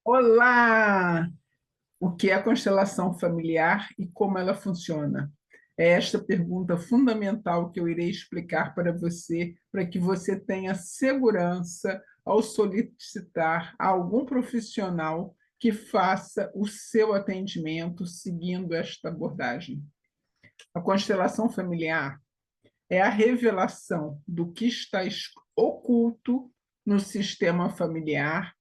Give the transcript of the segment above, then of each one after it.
Olá! O que é a constelação familiar e como ela funciona? É esta pergunta fundamental que eu irei explicar para você, para que você tenha segurança ao solicitar a algum profissional que faça o seu atendimento seguindo esta abordagem. A constelação familiar é a revelação do que está oculto no sistema familiar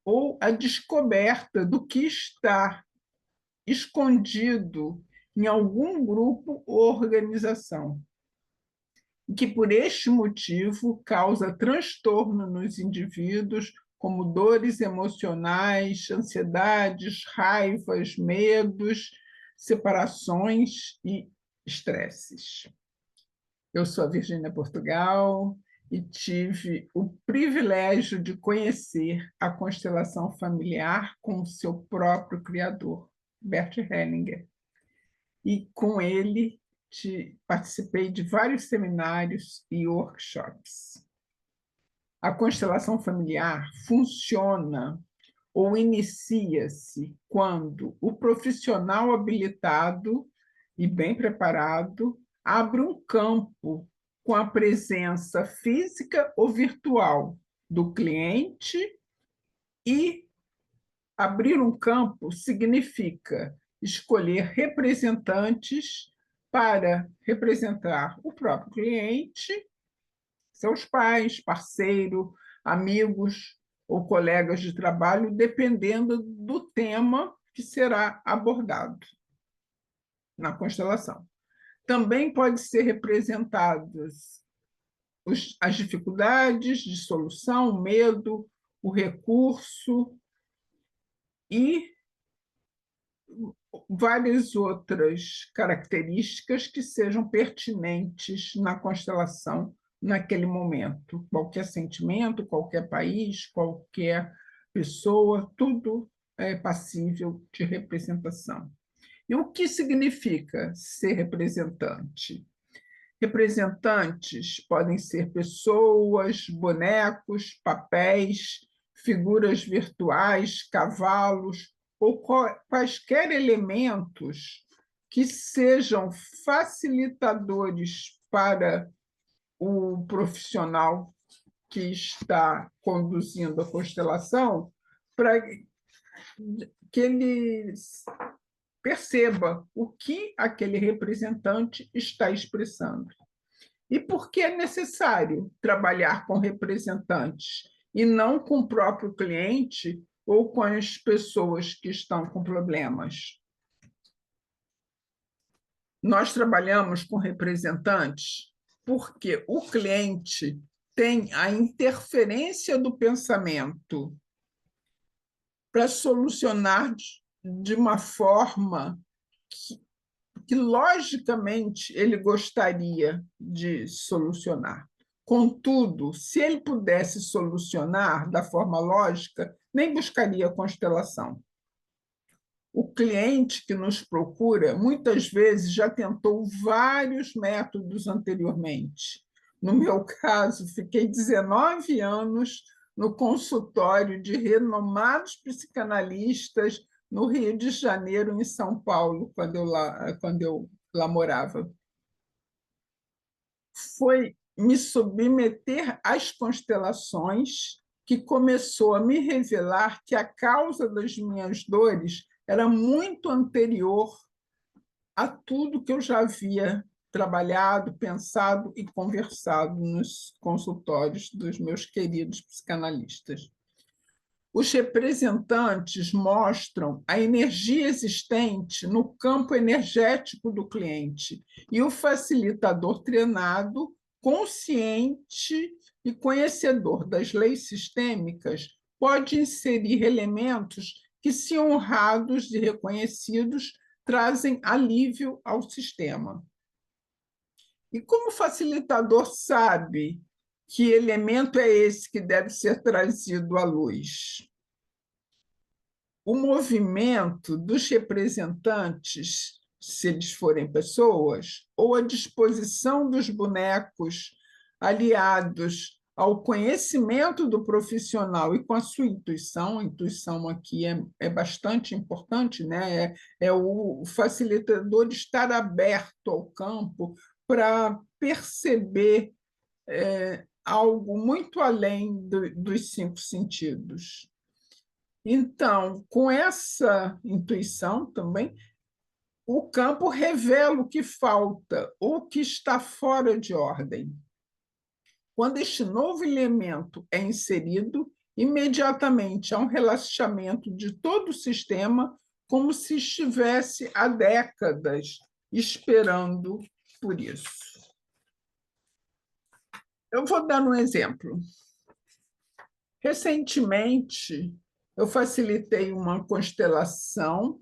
ou a descoberta do que está escondido em algum grupo ou organização, que por este motivo causa transtorno nos indivíduos, como dores emocionais, ansiedades, raivas, medos, separações e estresses. Eu sou a Virgínia Portugal e tive o privilégio de conhecer a constelação familiar com o seu próprio criador, Bert Hellinger. E com ele participei de vários seminários e workshops. A constelação familiar funciona ou inicia-se quando o profissional habilitado e bem preparado abre um campo com a presença física ou virtual do cliente, e abrir um campo significa escolher representantes para representar o próprio cliente, seus pais, parceiro, amigos ou colegas de trabalho, dependendo do tema que será abordado na constelação. Também pode ser representadas as dificuldades de solução, o medo, o recurso e várias outras características que sejam pertinentes na constelação naquele momento. Qualquer sentimento, qualquer país, qualquer pessoa, tudo é passível de representação. E o que significa ser representante? Representantes podem ser pessoas, bonecos, papéis, figuras virtuais, cavalos ou quaisquer elementos que sejam facilitadores para o profissional que está conduzindo a constelação, para que ele perceba o que aquele representante está expressando. E por que é necessário trabalhar com representantes e não com o próprio cliente ou com as pessoas que estão com problemas? Nós trabalhamos com representantes porque o cliente tem a interferência do pensamento para solucionar de uma forma que logicamente ele gostaria de solucionar. Contudo, se ele pudesse solucionar da forma lógica, nem buscaria constelação. O cliente que nos procura, muitas vezes, já tentou vários métodos anteriormente. No meu caso, fiquei 19 anos no consultório de renomados psicanalistas no Rio de Janeiro, em São Paulo, quando eu lá morava. Foi me submeter às constelações que começou a me revelar que a causa das minhas dores era muito anterior a tudo que eu já havia trabalhado, pensado e conversado nos consultórios dos meus queridos psicanalistas. Os representantes mostram a energia existente no campo energético do cliente e o facilitador treinado, consciente e conhecedor das leis sistêmicas pode inserir elementos que, se honrados e reconhecidos, trazem alívio ao sistema. E como o facilitador sabe que elemento é esse que deve ser trazido à luz? O movimento dos representantes, se eles forem pessoas, ou a disposição dos bonecos aliados ao conhecimento do profissional e com a sua intuição. A intuição aqui é bastante importante, né? É o facilitador de estar aberto ao campo para perceber algo muito além dos cinco sentidos. Então, com essa intuição também, o campo revela o que falta, o que está fora de ordem. Quando este novo elemento é inserido, imediatamente há um relaxamento de todo o sistema, como se estivesse há décadas esperando por isso. Eu vou dar um exemplo. Recentemente, eu facilitei uma constelação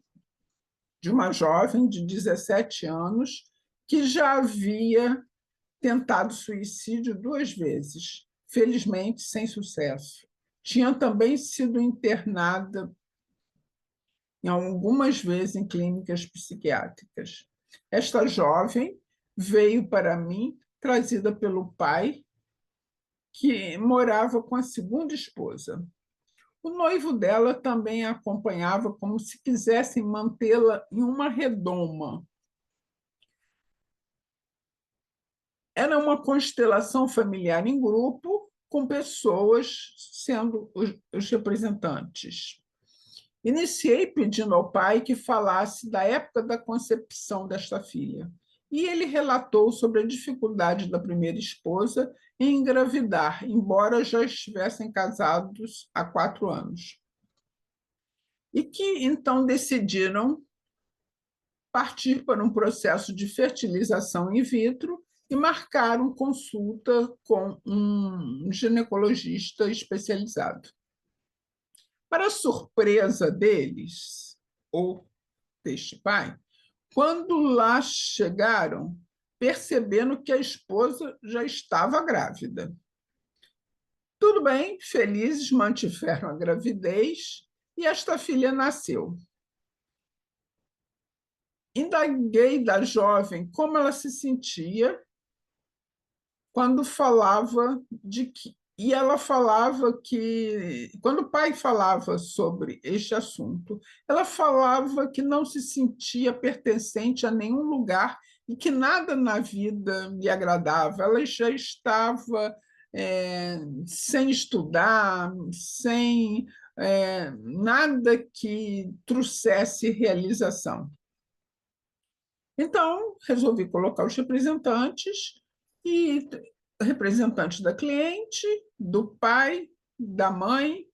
de uma jovem de 17 anos que já havia tentado suicídio 2 vezes, felizmente sem sucesso. Tinha também sido internada em algumas vezes em clínicas psiquiátricas. Esta jovem veio para mim trazida pelo pai, que morava com a segunda esposa. O noivo dela também a acompanhava como se quisessem mantê-la em uma redoma. Era uma constelação familiar em grupo, com pessoas sendo os representantes. Iniciei pedindo ao pai que falasse da época da concepção desta filha. E ele relatou sobre a dificuldade da primeira esposa em engravidar, embora já estivessem casados há 4 anos. E que então decidiram partir para um processo de fertilização in vitro e marcaram consulta com um ginecologista especializado. Para surpresa deles, ou deste pai, quando lá chegaram, perceberam que a esposa já estava grávida. Tudo bem, felizes, mantiveram a gravidez e esta filha nasceu. Indaguei da jovem como ela se sentia quando falava de que. E ela falava que, quando o pai falava sobre este assunto, ela falava que não se sentia pertencente a nenhum lugar e que nada na vida lhe agradava. Ela já estava sem estudar, sem nada que trouxesse realização. Então, resolvi colocar os representantes e representantes da cliente, do pai, da mãe,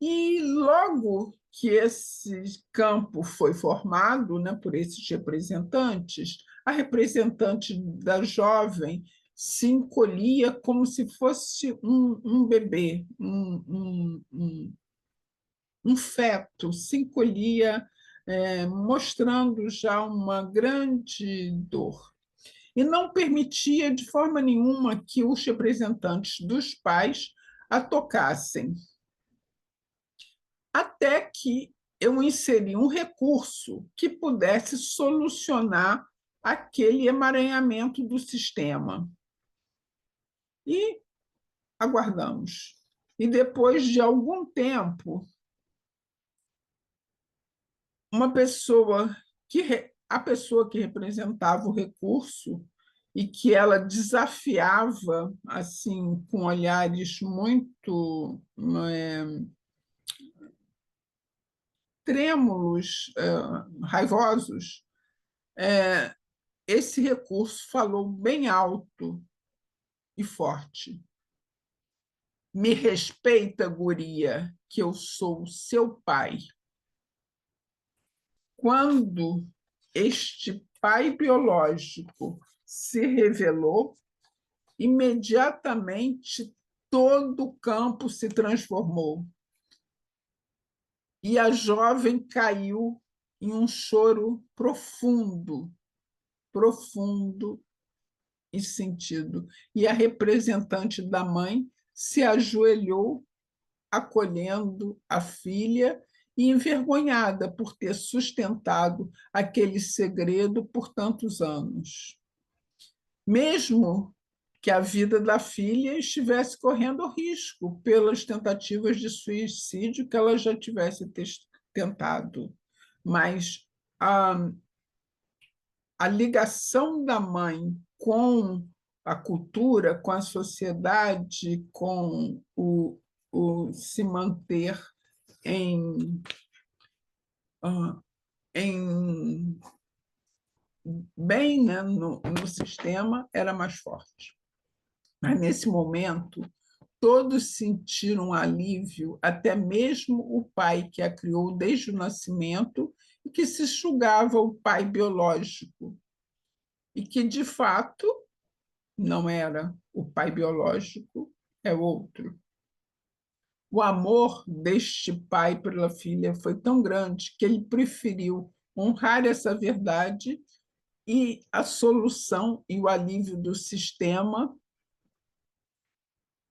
e logo que esse campo foi formado, né, por esses representantes, a representante da jovem se encolhia como se fosse um bebê, um feto, se encolhia, mostrando já uma grande dor. E não permitia de forma nenhuma que os representantes dos pais a tocassem. Até que eu inseri um recurso que pudesse solucionar aquele emaranhamento do sistema. E aguardamos. E depois de algum tempo, a pessoa que representava o recurso e que ela desafiava assim com olhares muito trêmulos, raivosos, esse recurso falou bem alto e forte: me respeita, guria, que eu sou seu pai. Quando este pai biológico se revelou, imediatamente todo o campo se transformou. E a jovem caiu em um choro profundo, profundo e sentido. E a representante da mãe se ajoelhou, acolhendo a filha e envergonhada por ter sustentado aquele segredo por tantos anos. Mesmo que a vida da filha estivesse correndo risco pelas tentativas de suicídio que ela já tivesse tentado. Mas a ligação da mãe com a cultura, com a sociedade, com o se manter em, em bem, né, no sistema, era mais forte. Mas, nesse momento, todos sentiram um alívio, até mesmo o pai que a criou desde o nascimento e que se julgava o pai biológico, e que, de fato, não era o pai biológico, é outro. O amor deste pai pela filha foi tão grande que ele preferiu honrar essa verdade e a solução e o alívio do sistema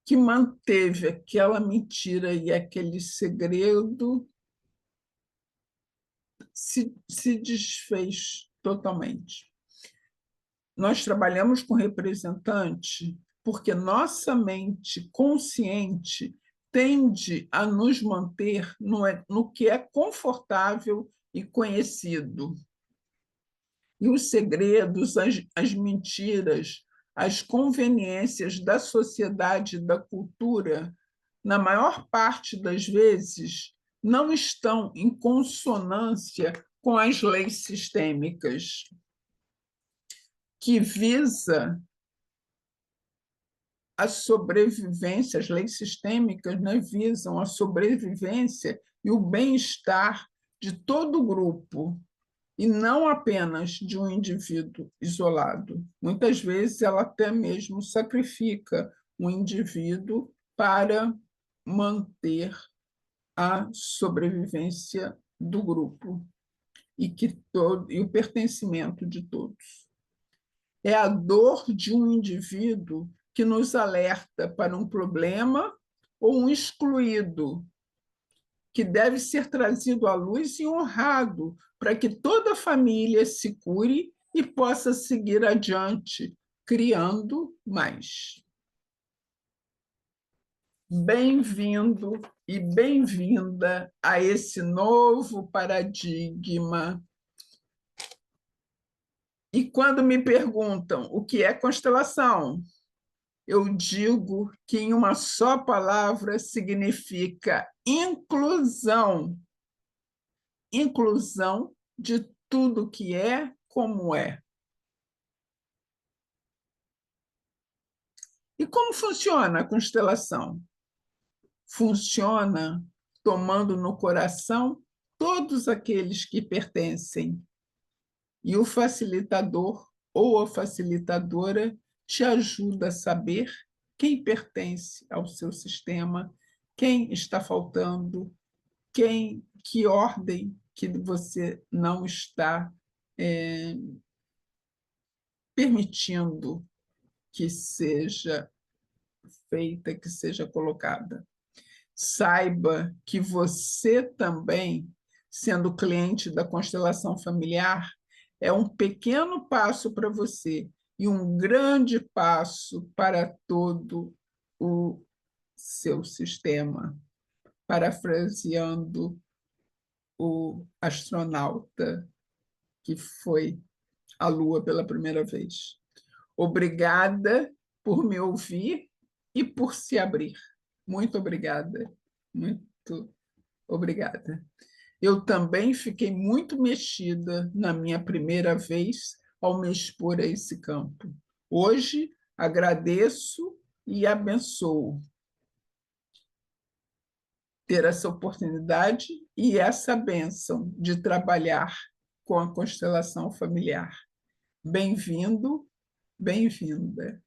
que manteve aquela mentira e aquele segredo se desfez totalmente. Nós trabalhamos com representante porque nossa mente consciente tende a nos manter no que é confortável e conhecido. E os segredos, as mentiras, as conveniências da sociedade e da cultura, na maior parte das vezes, não estão em consonância com as leis sistêmicas, que visa a sobrevivência, as leis sistêmicas, né, visam a sobrevivência e o bem-estar de todo o grupo, e não apenas de um indivíduo isolado. Muitas vezes ela até mesmo sacrifica um indivíduo para manter a sobrevivência do grupo e o pertencimento de todos. É a dor de um indivíduo que nos alerta para um problema ou um excluído, que deve ser trazido à luz e honrado para que toda a família se cure e possa seguir adiante, criando mais. Bem-vindo e bem-vinda a esse novo paradigma. E quando me perguntam o que é constelação, eu digo que, em uma só palavra, significa inclusão. Inclusão de tudo que é como é. E como funciona a constelação? Funciona tomando no coração todos aqueles que pertencem. E o facilitador ou a facilitadora te ajuda a saber quem pertence ao seu sistema, quem está faltando, que ordem que você não está permitindo que seja feita, que seja colocada. Saiba que você também, sendo cliente da constelação familiar, é um pequeno passo para você e um grande passo para todo o seu sistema. Parafraseando o astronauta que foi à Lua pela primeira vez. Obrigada por me ouvir e por se abrir. Muito obrigada. Muito obrigada. Eu também fiquei muito mexida na minha primeira vez ao me expor a esse campo. Hoje, agradeço e abençoo ter essa oportunidade e essa bênção de trabalhar com a constelação familiar. Bem-vindo, bem-vinda.